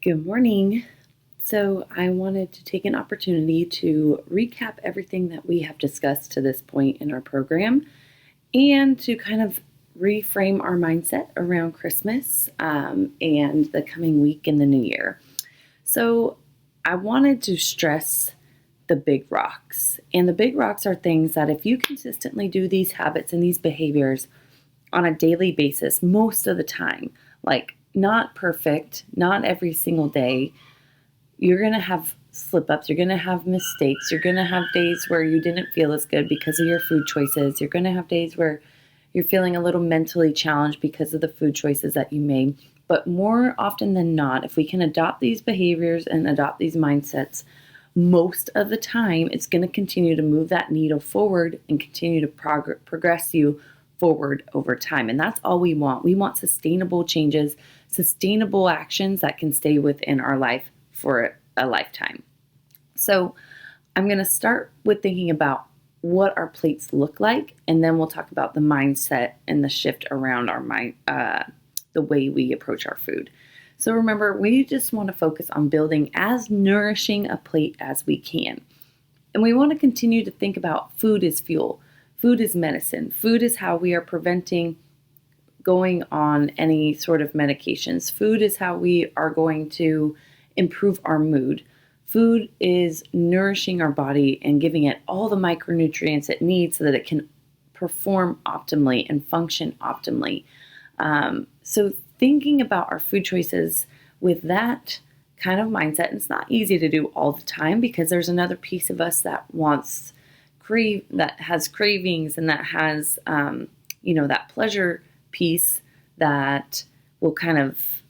Good morning. So, I wanted to take an opportunity to recap everything that we have discussed to this point in our program and to kind of reframe our mindset around Christmas and the coming week in the new year. So, I wanted to stress the big rocks. And the big rocks are things that if you consistently do these habits and these behaviors on a daily basis, most of the time, like not perfect, not every single day, you're going to have slip ups, you're going to have mistakes, you're going to have days where you didn't feel as good because of your food choices, you're going to have days where you're feeling a little mentally challenged because of the food choices that you made. But more often than not, if we can adopt these behaviors and adopt these mindsets, most of the time it's going to continue to move that needle forward and continue to progress you forward over time. And that's all we want. We want sustainable changes, sustainable actions that can stay within our life for a lifetime. So I'm going to start with thinking about what our plates look like, and then we'll talk about the mindset and the shift around our mind, the way we approach our food. So remember, we just want to focus on building as nourishing a plate as we can. And we want to continue to think about food as fuel. Food is medicine. Food is how we are preventing going on any sort of medications. Food is how we are going to improve our mood. Food is nourishing our body and giving it all the micronutrients it needs so that it can perform optimally and function optimally. So thinking about our food choices with that kind of mindset, and it's not easy to do all the time because there's another piece of us that that has cravings and that has, that pleasure piece that will kind of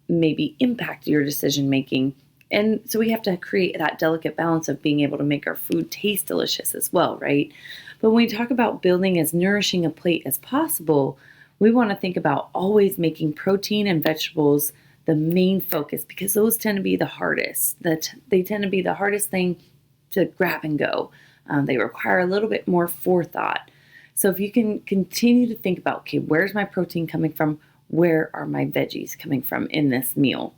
maybe impact your decision making. And so we have to create that delicate balance of being able to make our food taste delicious as well, right? But when we talk about building as nourishing a plate as possible, we want to think about always making protein and vegetables the main focus because those tend to be the hardest. They tend to be the hardest thing to grab and go. They require a little bit more forethought. So if you can continue to think about, okay, where's my protein coming from? Where are my veggies coming from in this meal?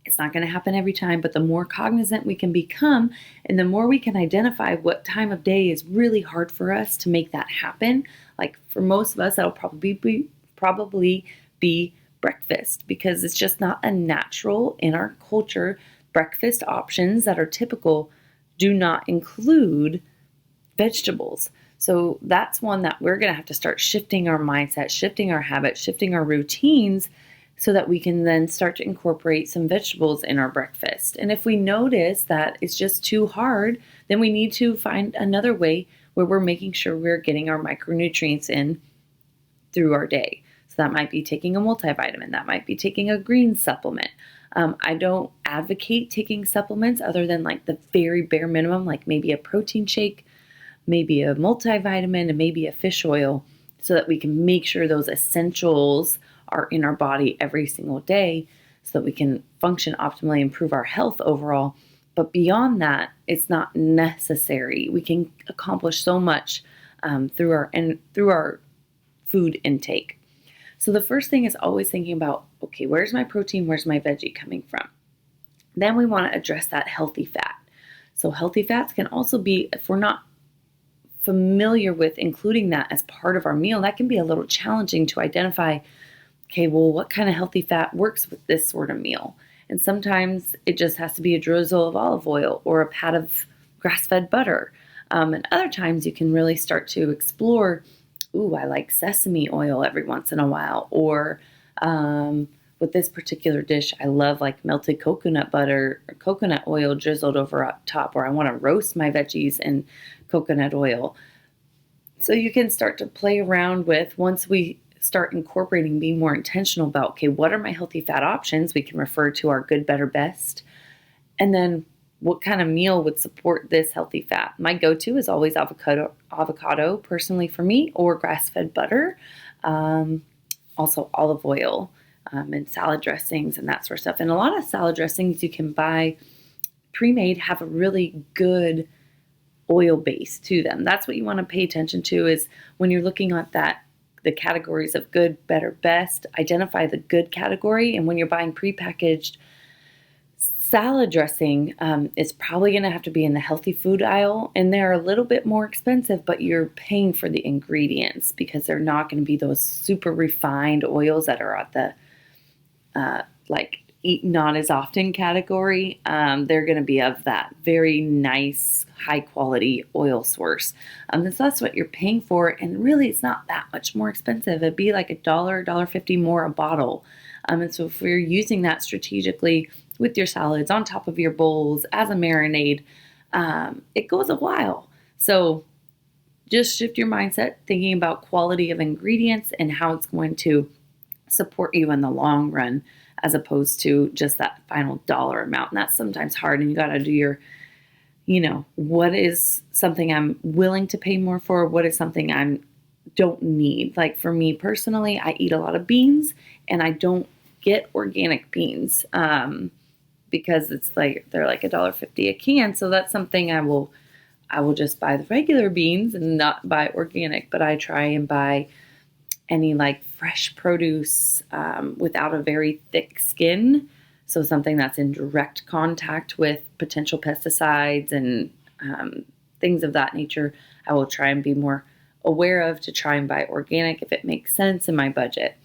It's not going to happen every time, but the more cognizant we can become and the more we can identify what time of day is really hard for us to make that happen. Like for most of us, that'll probably be breakfast because it's just not a natural in our culture. Breakfast options that are typical do not include vegetables. So that's one that we're going to have to start shifting our mindset, shifting our habits, shifting our routines so that we can then start to incorporate some vegetables in our breakfast. And if we notice that it's just too hard, then we need to find another way where we're making sure we're getting our micronutrients in through our day. So that might be taking a multivitamin, that might be taking a green supplement. I don't advocate taking supplements other than like the very bare minimum, like maybe a protein shake, maybe a multivitamin, and maybe a fish oil, so that we can make sure those essentials are in our body every single day so that we can function optimally, improve our health overall. But beyond that, it's not necessary. We can accomplish so much through our food intake. So the first thing is always thinking about, okay, where's my protein? Where's my veggie coming from? Then we want to address that healthy fat. So healthy fats can also be, if we're not familiar with including that as part of our meal, that can be a little challenging to identify, okay, well, what kind of healthy fat works with this sort of meal? And sometimes it just has to be a drizzle of olive oil or a pat of grass-fed butter. And other times you can really start to explore, I like sesame oil every once in a while. Or with this particular dish, I love like melted coconut butter or coconut oil drizzled over up top, or I want to roast my veggies in coconut oil. So you can start to play around with, once we start incorporating, being more intentional about, okay, what are my healthy fat options? We can refer to our good, better, best. And then what kind of meal would support this healthy fat? My go-to is always avocado personally for me, or grass-fed butter, also olive oil, and salad dressings and that sort of stuff. And a lot of salad dressings you can buy pre-made have a really good oil base to them. That's what you want to pay attention to, is when you're looking at the categories of good, better, best, identify the good category. And when you're buying prepackaged salad dressing is probably going to have to be in the healthy food aisle, and they're a little bit more expensive, but you're paying for the ingredients because they're not going to be those super refined oils that are at the like eat not as often category. They're going to be of that very nice, high quality oil source. And so that's what you're paying for. And really, it's not that much more expensive. It'd be like $1.50 more a bottle. And so if we're using that strategically with your salads on top of your bowls as a marinade, it goes a while. So just shift your mindset, thinking about quality of ingredients and how it's going to support you in the long run, as opposed to just that final dollar amount. And that's sometimes hard. And you got to do your, what is something I'm willing to pay more for? What is something I don't need? Like for me personally, I eat a lot of beans and I don't get organic beans because it's like, they're like $1.50 a can. So that's something I will just buy the regular beans and not buy organic, but I try and buy any like fresh produce without a very thick skin. So something that's in direct contact with potential pesticides and things of that nature, I will try and be more aware of to try and buy organic if it makes sense in my budget.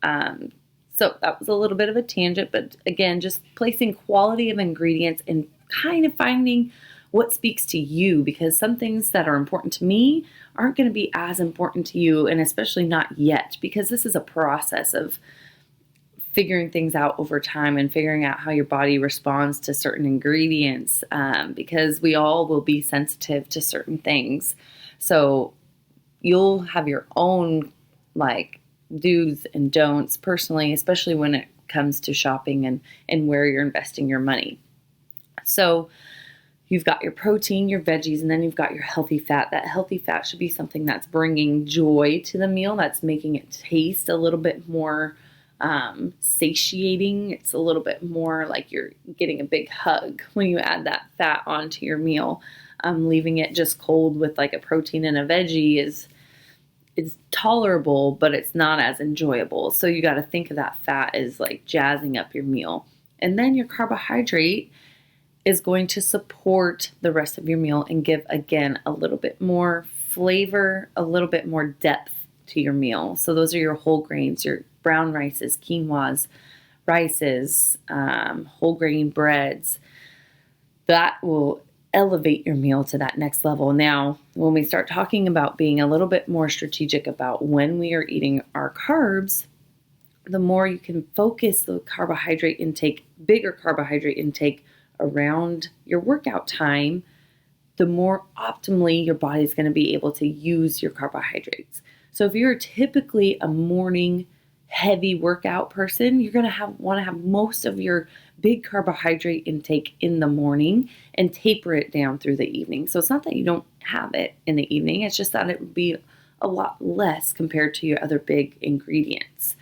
So that was a little bit of a tangent, but again, just placing quality of ingredients and kind of finding what speaks to you, because some things that are important to me aren't going to be as important to you, and especially not yet, because this is a process of figuring things out over time and figuring out how your body responds to certain ingredients, because we all will be sensitive to certain things. So you'll have your own like do's and don'ts personally, especially when it comes to shopping and where you're investing your money. So you've got your protein, your veggies, and then you've got your healthy fat. That healthy fat should be something that's bringing joy to the meal, that's making it taste a little bit more satiating. It's a little bit more like you're getting a big hug when you add that fat onto your meal. Leaving it just cold with like a protein and a veggie is tolerable, but it's not as enjoyable. So you got to think of that fat as like jazzing up your meal. And then your carbohydrate is going to support the rest of your meal and give, again, a little bit more flavor, a little bit more depth to your meal. So those are your whole grains, your brown rices, quinoas, rices, whole grain breads. That will elevate your meal to that next level. Now, when we start talking about being a little bit more strategic about when we are eating our carbs, the more you can focus the carbohydrate intake, bigger carbohydrate intake around your workout time, the more optimally your body is going to be able to use your carbohydrates. So if you're typically a morning heavy workout person, you're going to want to have most of your big carbohydrate intake in the morning and taper it down through the evening. So it's not that you don't have it in the evening, it's just that it would be a lot less compared to your other big ingredients.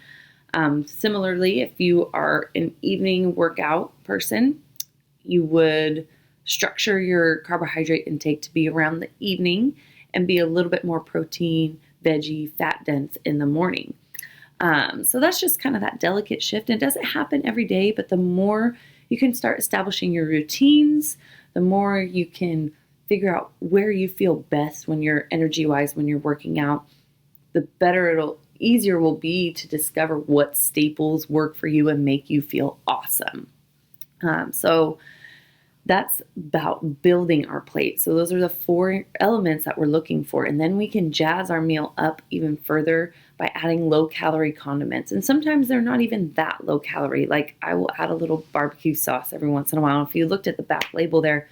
Similarly, if you are an evening workout person, you would structure your carbohydrate intake to be around the evening and be a little bit more protein, veggie, fat dense in the morning. So that's just kind of that delicate shift. And it doesn't happen every day, but the more you can start establishing your routines, the more you can figure out where you feel best when you're energy-wise, when you're working out, the better easier will be to discover what staples work for you and make you feel awesome. So that's about building our plate. So those are the 4 elements that we're looking for. And then we can jazz our meal up even further by adding low calorie condiments. And sometimes they're not even that low calorie. Like I will add a little barbecue sauce every once in a while. If you looked at the back label there,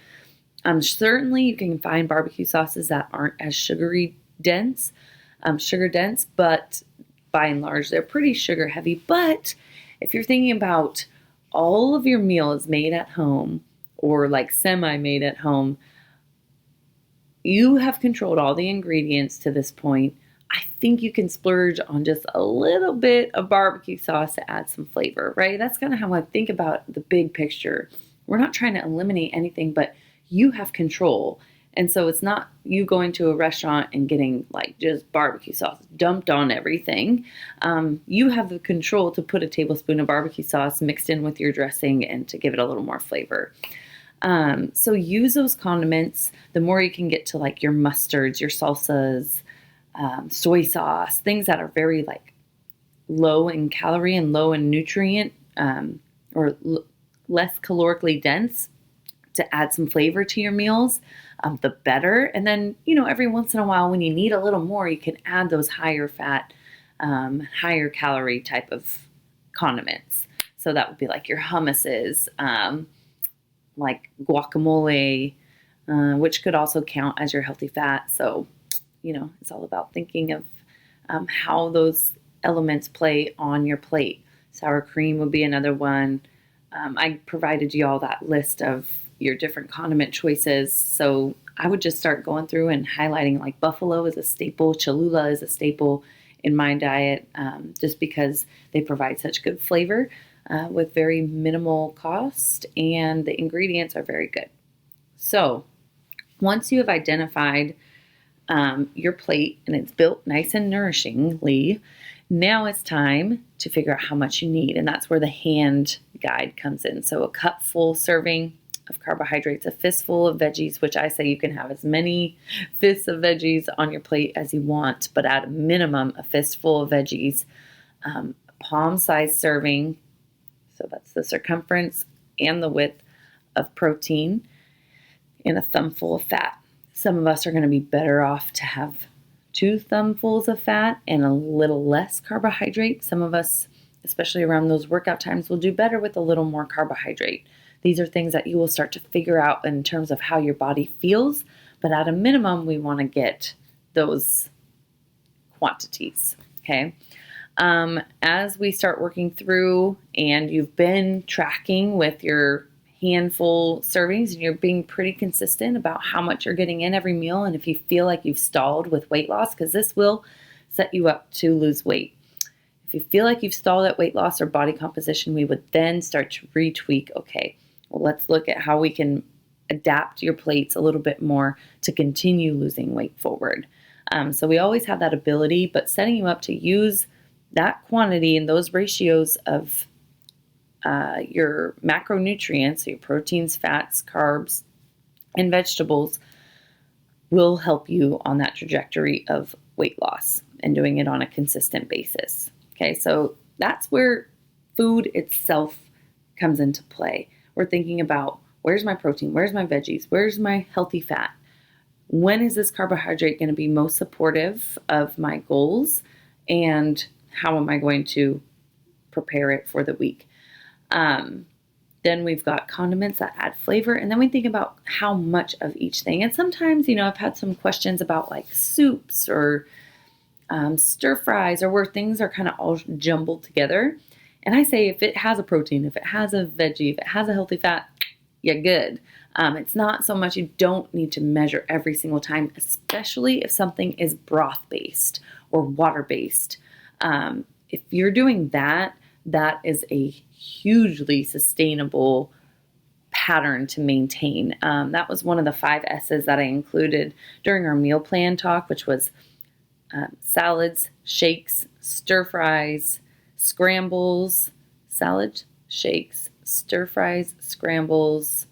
certainly you can find barbecue sauces that aren't as sugar dense, but by and large, they're pretty sugar heavy. But if you're thinking about all of your meal is made at home, or like semi-made at home, you have controlled all the ingredients to this point. I think you can splurge on just a little bit of barbecue sauce to add some flavor, right? That's kind of how I think about the big picture. We're not trying to eliminate anything, but you have control. And so it's not you going to a restaurant and getting like just barbecue sauce dumped on everything. You have the control to put a tablespoon of barbecue sauce mixed in with your dressing and to give it a little more flavor. So use those condiments. The more you can get to like your mustards, your salsas, soy sauce, things that are very like low in calorie and low in nutrient, or less calorically dense, to add some flavor to your meals, the better. And then, every once in a while when you need a little more, you can add those higher fat, higher calorie type of condiments. So that would be like your hummuses, like guacamole, which could also count as your healthy fat. So, it's all about thinking of how those elements play on your plate. Sour cream would be another one. I provided you all that list of your different condiment choices. So I would just start going through and highlighting, like buffalo is a staple, Cholula is a staple in my diet, just because they provide such good flavor with very minimal cost, and the ingredients are very good. So once you have identified your plate and it's built nice and nourishingly, now it's time to figure out how much you need, and that's where the hand guide comes in. So a cup full serving of carbohydrates, a fistful of veggies, which I say you can have as many fists of veggies on your plate as you want, but at a minimum, a fistful of veggies, palm-sized serving, so that's the circumference and the width of protein, and a thumbful of fat. Some of us are going to be better off to have 2 thumbfuls of fat and a little less carbohydrate. Some of us, especially around those workout times, will do better with a little more carbohydrate. These are things that you will start to figure out in terms of how your body feels, but at a minimum, we want to get those quantities, okay? As we start working through and you've been tracking with your handful servings and you're being pretty consistent about how much you're getting in every meal, and if you feel like you've stalled with weight loss, because this will set you up to lose weight. If you feel like you've stalled at weight loss or body composition, we would then start to retweak, okay, well, let's look at how we can adapt your plates a little bit more to continue losing weight forward. So we always have that ability, but setting you up to use that quantity and those ratios of your macronutrients, your proteins, fats, carbs, and vegetables will help you on that trajectory of weight loss and doing it on a consistent basis. Okay, so that's where food itself comes into play. We're thinking about, where's my protein? Where's my veggies? Where's my healthy fat? When is this carbohydrate going to be most supportive of my goals? And how am I going to prepare it for the week? Then we've got condiments that add flavor, and then we think about how much of each thing. And sometimes, I've had some questions about like soups or stir fries, or where things are kind of all jumbled together. And I say, if it has a protein, if it has a veggie, if it has a healthy fat, you're good. It's not so much, you don't need to measure every single time, especially if something is broth-based or water-based. If you're doing that, that is a hugely sustainable pattern to maintain. That was one of the 5 S's that I included during our meal plan talk, which was salads, shakes, stir fries, scrambles, salads, shakes, stir fries, scrambles,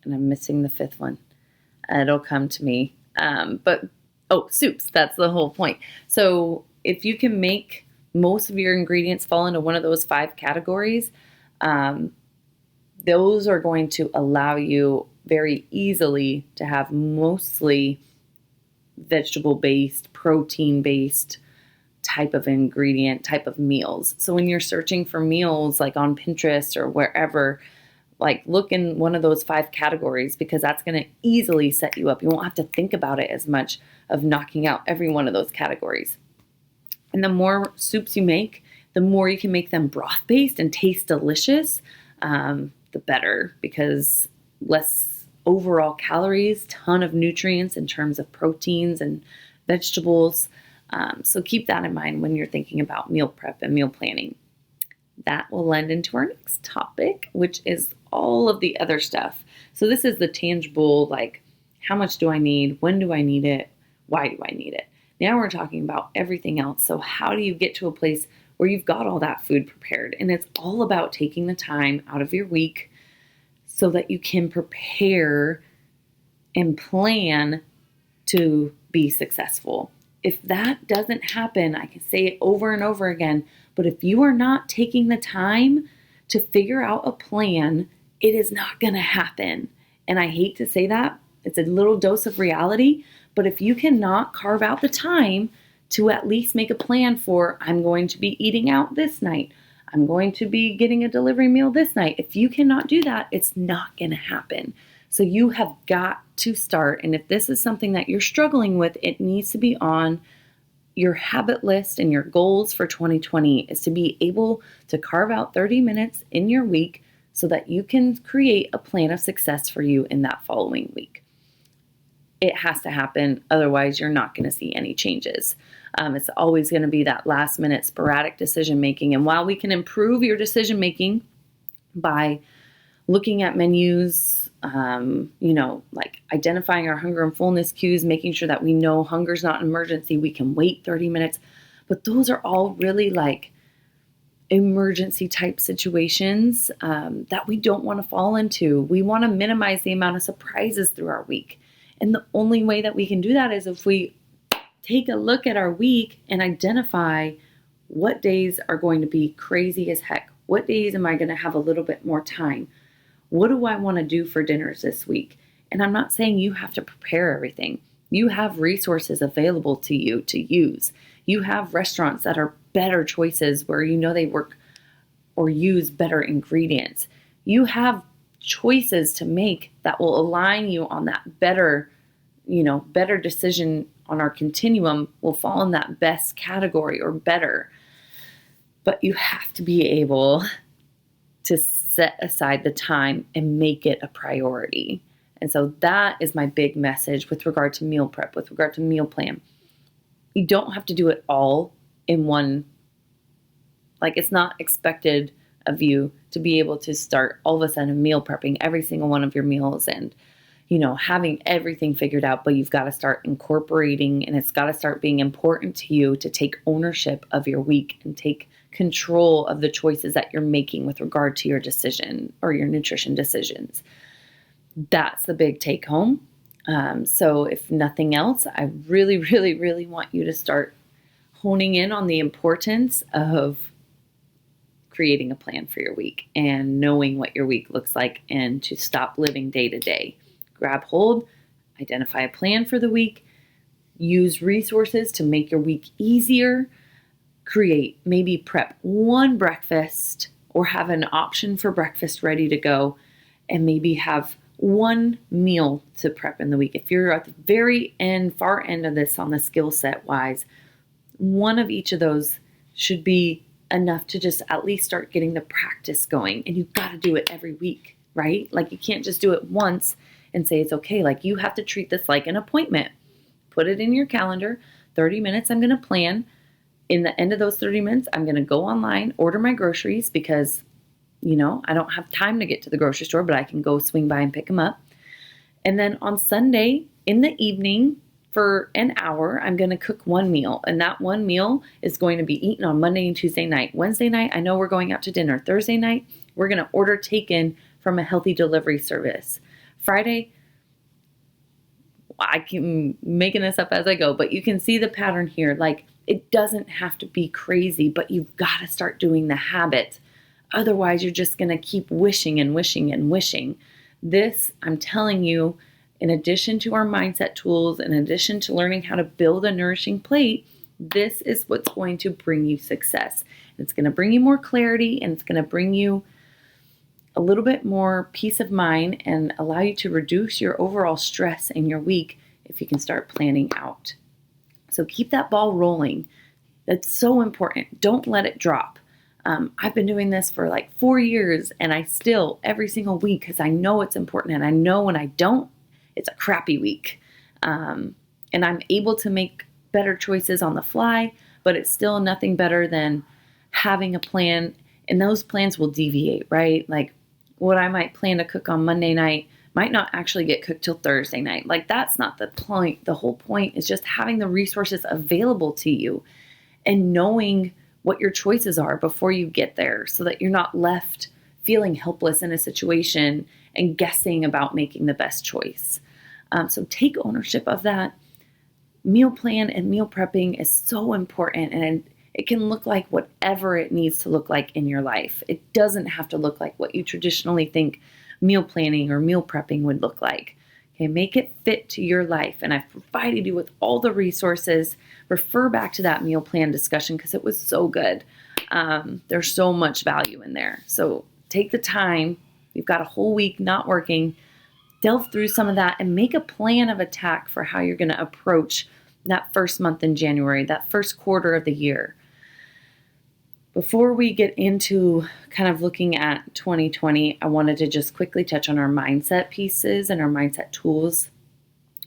and I'm missing the 5th one. It'll come to me. Soups, that's the whole point. So if you can make most of your ingredients fall into one of those 5 categories, those are going to allow you very easily to have mostly vegetable-based, protein-based type of ingredient, type of meals. So when you're searching for meals like on Pinterest or wherever, like look in one of those 5 categories, because that's going to easily set you up. You won't have to think about it as much of knocking out every one of those categories. And the more soups you make, the more you can make them broth-based and taste delicious, the better, because less overall calories, ton of nutrients in terms of proteins and vegetables. So keep that in mind when you're thinking about meal prep and meal planning. That will lend into our next topic, which is all of the other stuff. So this is the tangible, like How much do I need? When do I need it? Why do I need it? Now we're talking about everything else. So how do you get to a place where you've got all that food prepared? And it's all about taking the time out of your week so that you can prepare and plan to be successful. If that doesn't happen, I can say it over and over again, but if you are not taking the time to figure out a plan, it is not going to happen. And I hate to say that. It's a little dose of reality, but if you cannot carve out the time to at least make a plan for, I'm going to be eating out this night, I'm going to be getting a delivery meal this night. If you cannot do that, it's not going to happen. So you have got to start. And if this is something that you're struggling with, it needs to be on your habit list and your goals for 2020 is to be able to carve out 30 minutes in your week so that you can create a plan of success for you in that following week. It has to happen. Otherwise, you're not going to see any changes. It's always going to be that last minute sporadic decision making. And while we can improve your decision making by looking at menus, like identifying our hunger and fullness cues, making sure that we know hunger's not an emergency, we can wait 30 minutes. But those are all really like emergency type situations that we don't want to fall into. We want to minimize the amount of surprises through our week. And the only way that we can do that is if we take a look at our week and identify what days are going to be crazy as heck. What days am I going to have a little bit more time? What do I want to do for dinners this week? And I'm not saying you have to prepare everything. You have resources available to you to use. You have restaurants that are better choices where you know they work or use better ingredients. You have choices to make that will align you on that better decision on our continuum will fall in that best category or better. But you have to be able to set aside the time and make it a priority. And so that is my big message with regard to meal prep, with regard to meal plan. You don't have to do it all in one, like it's not expected of you to be able to start all of a sudden meal prepping every single one of your meals and, having everything figured out, but you've got to start incorporating and it's got to start being important to you to take ownership of your week and take control of the choices that you're making with regard to your decision or your nutrition decisions. That's the big take home. So if nothing else, I really, really, really want you to start honing in on the importance of creating a plan for your week and knowing what your week looks like and to stop living day to day. Grab hold, identify a plan for the week, use resources to make your week easier, maybe prep one breakfast or have an option for breakfast ready to go, and maybe have one meal to prep in the week. If you're at the very end, far end of this on the skill set wise, one of each of those should be enough to just at least start getting the practice going. And you've got to do it every week, right? Like you can't just do it once and say it's okay. Like you have to treat this like an appointment. Put it in your calendar. 30 minutes I'm going to plan. In the end of those 30 minutes, I'm going to go online, order my groceries because, I don't have time to get to the grocery store, but I can go swing by and pick them up. And then on Sunday in the evening for an hour, I'm going to cook one meal. And that one meal is going to be eaten on Monday and Tuesday night. Wednesday night, I know we're going out to dinner. Thursday night, we're going to order taken from a healthy delivery service. Friday, I can making this up as I go, but you can see the pattern here. Like it doesn't have to be crazy, but you've got to start doing the habit. Otherwise, you're just going to keep wishing and wishing and wishing. This, I'm telling you, in addition to our mindset tools, in addition to learning how to build a nourishing plate, this is what's going to bring you success. It's going to bring you more clarity and it's going to bring you a little bit more peace of mind and allow you to reduce your overall stress in your week if you can start planning out. So keep that ball rolling. That's so important. Don't let it drop. I've been doing this for like 4 years and I still every single week because I know it's important and I know when I don't, it's a crappy week. And I'm able to make better choices on the fly, but it's still nothing better than having a plan, and those plans will deviate, right? Like what I might plan to cook on Monday night might not actually get cooked till Thursday night. Like, that's not the point. The whole point is just having the resources available to you and knowing what your choices are before you get there so that you're not left feeling helpless in a situation and guessing about making the best choice. So take ownership of that. Meal plan and meal prepping is so important, and it can look like whatever it needs to look like in your life. It doesn't have to look like what you traditionally think meal planning or meal prepping would look like. Okay, make it fit to your life. And I've provided you with all the resources. Refer back to that meal plan discussion because it was so good. There's so much value in there. So take the time. You've got a whole week not working. Delve through some of that and make a plan of attack for how you're going to approach that first month in January, that first quarter of the year. Before we get into kind of looking at 2020, I wanted to just quickly touch on our mindset pieces and our mindset tools.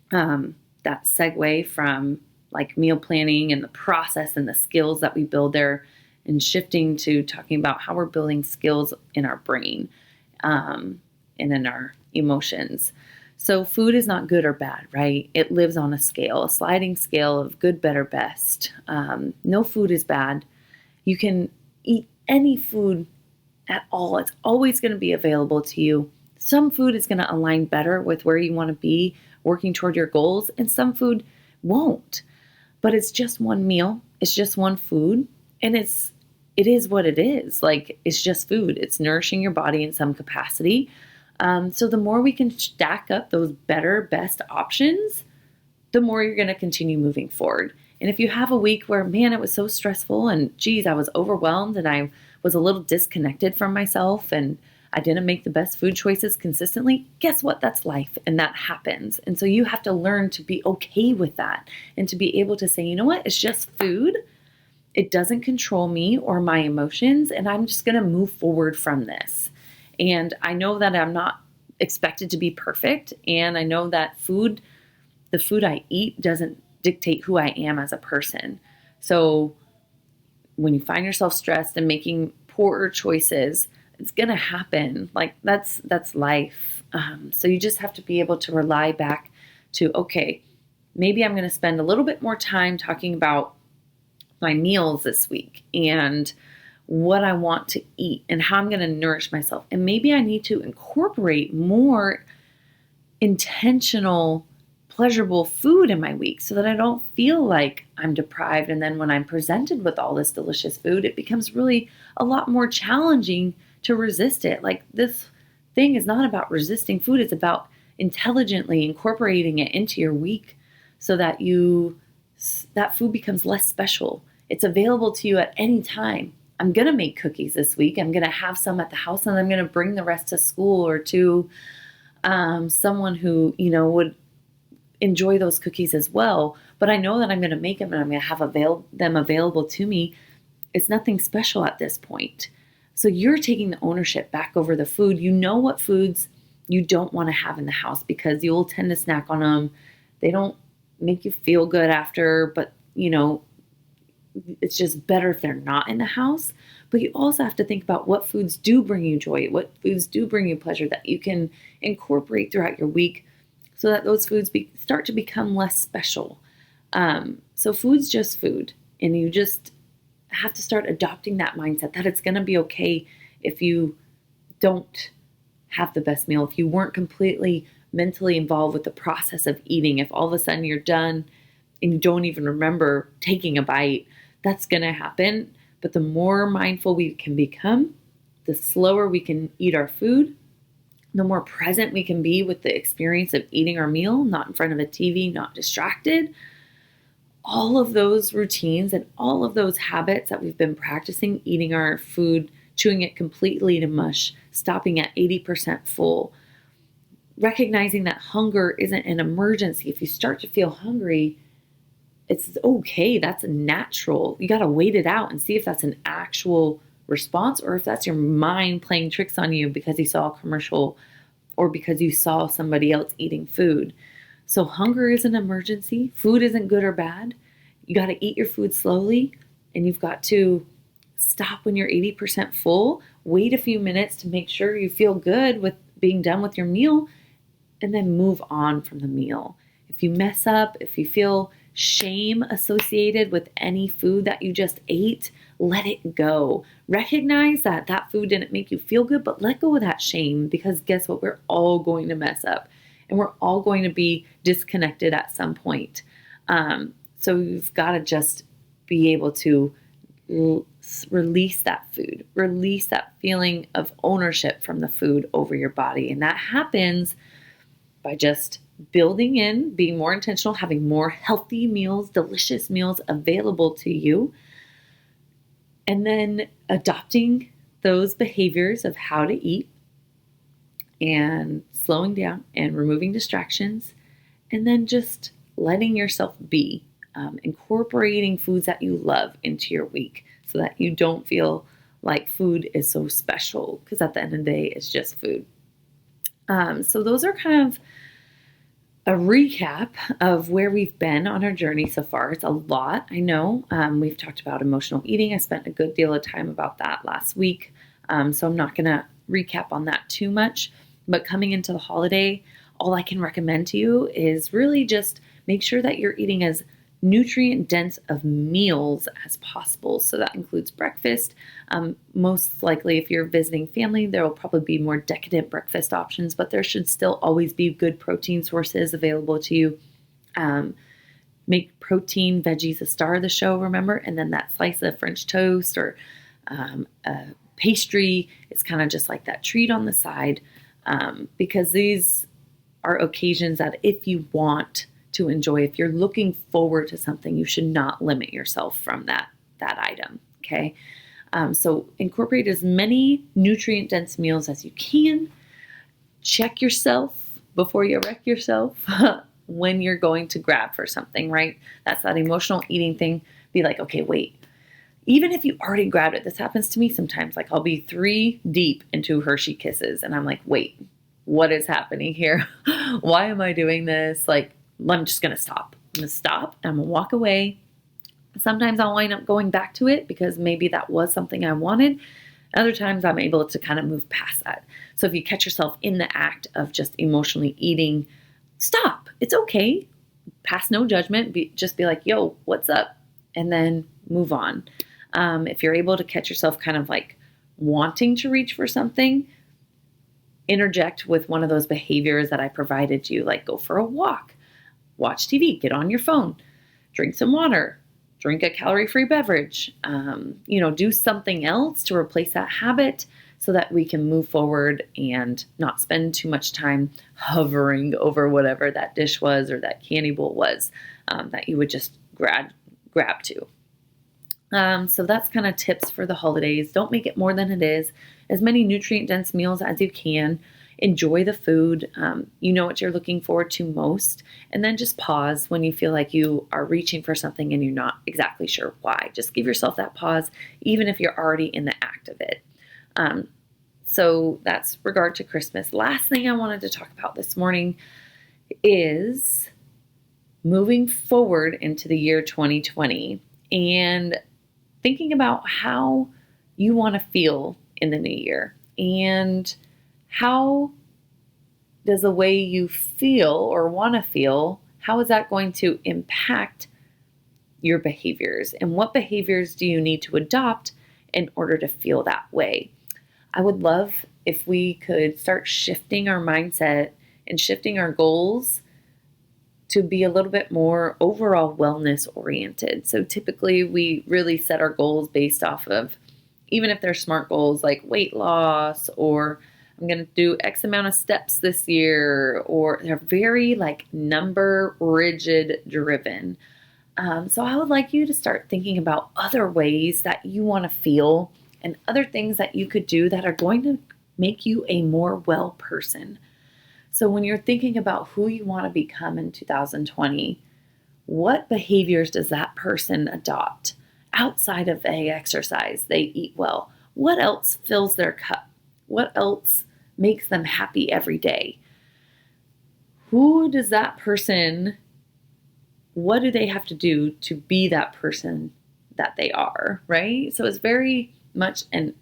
That segue from like meal planning and the process and the skills that we build there, and shifting to talking about how we're building skills in our brain and in our emotions. So food is not good or bad, right? It lives on a scale, a sliding scale of good, better, best. No food is bad. You can eat any food at all. It's always going to be available to you. Some food is going to align better with where you want to be working toward your goals, and some food won't. But it's just one meal. It's just one food. And it is what it is. Like, it's just food. It's nourishing your body in some capacity. So the more we can stack up those better, best options, the more you're going to continue moving forward. And if you have a week where, man, it was so stressful and geez, I was overwhelmed and I was a little disconnected from myself and I didn't make the best food choices consistently, guess what? That's life and that happens. And so you have to learn to be okay with that and to be able to say, you know what? It's just food. It doesn't control me or my emotions, and I'm just going to move forward from this. And I know that I'm not expected to be perfect, and I know that the food I eat doesn't dictate who I am as a person. So when you find yourself stressed and making poorer choices, it's going to happen. Like, that's life. So you just have to be able to rely back to, okay, maybe I'm going to spend a little bit more time talking about my meals this week and what I want to eat and how I'm going to nourish myself. And maybe I need to incorporate more intentional, pleasurable food in my week so that I don't feel like I'm deprived. And then when I'm presented with all this delicious food, it becomes really a lot more challenging to resist it. Like, this thing is not about resisting food. It's about intelligently incorporating it into your week so that that food becomes less special. It's available to you at any time. I'm going to make cookies this week. I'm going to have some at the house, and I'm going to bring the rest to school or to someone who, would enjoy those cookies as well. But I know that I'm going to make them and I'm going to have them available to me. It's nothing special at this point. So you're taking the ownership back over the food. You know what foods you don't want to have in the house because you'll tend to snack on them. They don't make you feel good after, but it's just better if they're not in the house. But you also have to think about what foods do bring you joy, what foods do bring you pleasure that you can incorporate throughout your week so that those foods start to become less special. So food's just food, and you just have to start adopting that mindset that it's going to be okay if you don't have the best meal, if you weren't completely mentally involved with the process of eating, if all of a sudden you're done and you don't even remember taking a bite. That's going to happen. But the more mindful we can become, the slower we can eat our food, the more present we can be with the experience of eating our meal, not in front of a TV, not distracted. All of those routines and all of those habits that we've been practicing, eating our food, chewing it completely to mush, stopping at 80% full, recognizing that hunger isn't an emergency. If you start to feel hungry, it's okay. That's natural. You got to wait it out and see if that's an actual response or if that's your mind playing tricks on you because you saw a commercial or because you saw somebody else eating food. So hunger is an emergency. Food isn't good or bad. You got to eat your food slowly, and you've got to stop when you're 80% full. Wait a few minutes to make sure you feel good with being done with your meal, and then move on from the meal. If you mess up, if you feel shame associated with any food that you just ate, let it go. Recognize that that food didn't make you feel good, but let go of that shame, because guess what? We're all going to mess up and we're all going to be disconnected at some point. So you've got to just be able to release that food, release that feeling of ownership from the food over your body. And that happens by just building in, being more intentional, having more healthy meals, delicious meals available to you, and then adopting those behaviors of how to eat and slowing down and removing distractions, and then just letting yourself be, incorporating foods that you love into your week so that you don't feel like food is so special, because at the end of the day, it's just food. So those are kind of a recap of where we've been on our journey so far. It's a lot, I know. We've talked about emotional eating. I spent a good deal of time about that last week. So I'm not going to recap on that too much. But coming into the holiday, all I can recommend to you is really just make sure that you're eating as nutrient dense of meals as possible. So that includes breakfast. Most likely, if you're visiting family, there will probably be more decadent breakfast options, but there should still always be good protein sources available to you. Make protein veggies a star of the show, remember? And then that slice of French toast or a pastry is kind of just like that treat on the side, because these are occasions that if you want to enjoy, if you're looking forward to something, you should not limit yourself from that item. Okay. So incorporate as many nutrient dense meals as you can. Check yourself before you wreck yourself when you're going to grab for something, right? That's that emotional eating thing. Be like, okay, wait, even if you already grabbed it, this happens to me sometimes. Like I'll be 3 deep into Hershey Kisses and I'm like, wait, what is happening here? Why am I doing this? Like, I'm just going to stop. I'm going to stop. I'm going to walk away. Sometimes I'll wind up going back to it because maybe that was something I wanted. Other times I'm able to kind of move past that. So if you catch yourself in the act of just emotionally eating, stop. It's okay. Pass no judgment. Just be like, yo, what's up? And then move on. If you're able to catch yourself kind of like wanting to reach for something, interject with one of those behaviors that I provided you, like go for a walk, watch TV, get on your phone, drink some water, drink a calorie-free beverage, do something else to replace that habit so that we can move forward and not spend too much time hovering over whatever that dish was or that candy bowl was that you would just grab to. So that's kind of tips for the holidays. Don't make it more than it is. As many nutrient-dense meals as you can. Enjoy the food. You know what you're looking forward to most. And then just pause when you feel like you are reaching for something and you're not exactly sure why. Just give yourself that pause, even if you're already in the act of it. So that's regard to Christmas. Last thing I wanted to talk about this morning is moving forward into the year 2020 and thinking about how you want to feel in the new year, and how does the way you feel or want to feel, how is that going to impact your behaviors, and what behaviors do you need to adopt in order to feel that way? I would love if we could start shifting our mindset and shifting our goals to be a little bit more overall wellness oriented. So typically we really set our goals based off of, even if they're SMART goals like weight loss, or I'm going to do X amount of steps this year, or they're very like number rigid driven. So I would like you to start thinking about other ways that you want to feel and other things that you could do that are going to make you a more well person. So when you're thinking about who you want to become in 2020, what behaviors does that person adopt outside of they exercise, they eat well? What else fills their cup? What else makes them happy every day? Who does that person, what do they have to do to be that person that they are, right? So it's very much and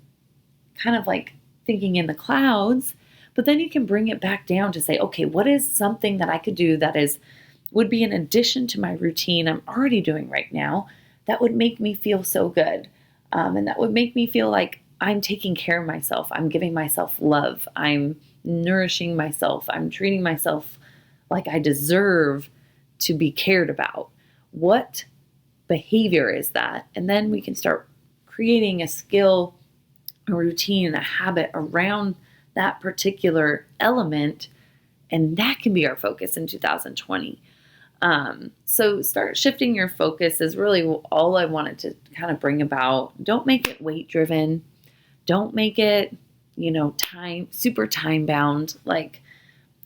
kind of like thinking in the clouds, But then you can bring it back down to say, okay, what is something that I could do that would be an addition to my routine I'm already doing right now that would make me feel so good. And that would make me feel like I'm taking care of myself. I'm giving myself love. I'm nourishing myself. I'm treating myself like I deserve to be cared about. What behavior is that? And then we can start creating a skill, a routine, a habit around that particular element. And that can be our focus in 2020. So start shifting your focus is really all I wanted to kind of bring about. Don't make it weight driven. Don't make it, super time bound. Like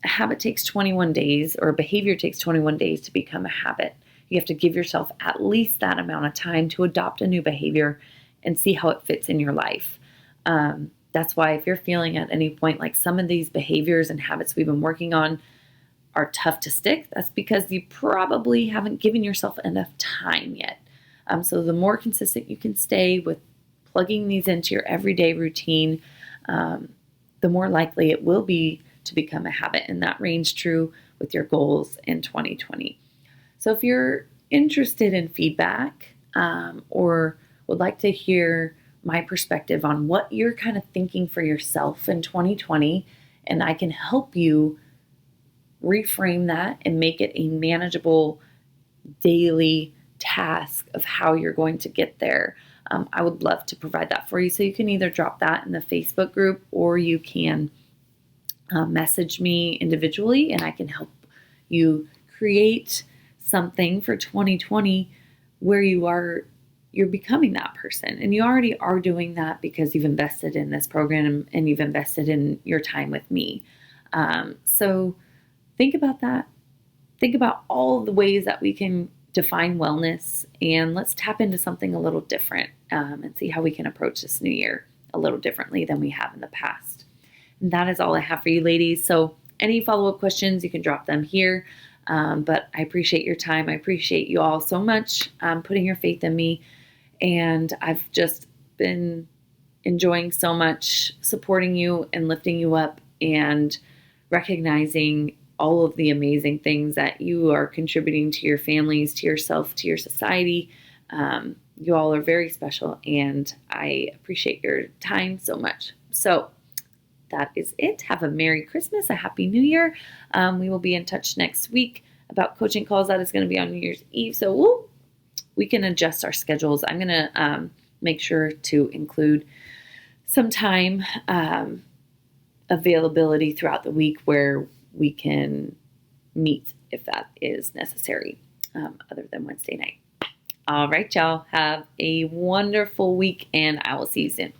a habit takes 21 days or a behavior takes 21 days to become a habit. You have to give yourself at least that amount of time to adopt a new behavior and see how it fits in your life. That's why if you're feeling at any point like some of these behaviors and habits we've been working on are tough to stick, that's because you probably haven't given yourself enough time yet. So the more consistent you can stay with plugging these into your everyday routine, the more likely it will be to become a habit. And that reigns true with your goals in 2020. So if you're interested in feedback or would like to hear my perspective on what you're kind of thinking for yourself in 2020, and I can help you reframe that and make it a manageable daily task of how you're going to get there, I would love to provide that for you. So you can either drop that in the Facebook group or you can message me individually and I can help you create something for 2020 where you're becoming that person. And you already are doing that because you've invested in this program and you've invested in your time with me. So think about that. Think about all the ways that we can define wellness, and let's tap into something a little different and see how we can approach this new year a little differently than we have in the past. And that is all I have for you, ladies. So any follow-up questions, you can drop them here. But I appreciate your time. I appreciate you all so much putting your faith in me. And I've just been enjoying so much supporting you and lifting you up and recognizing all of the amazing things that you are contributing to your families, to yourself, to your society. You all are very special, and I appreciate your time so much. So that is it. Have a Merry Christmas, a Happy New Year. We will be in touch next week about coaching calls. That is going to be on New Year's Eve, so we can adjust our schedules. I'm going to make sure to include some time availability throughout the week where we can meet if that is necessary, other than Wednesday night. All right, y'all. Have a wonderful week, and I will see you soon.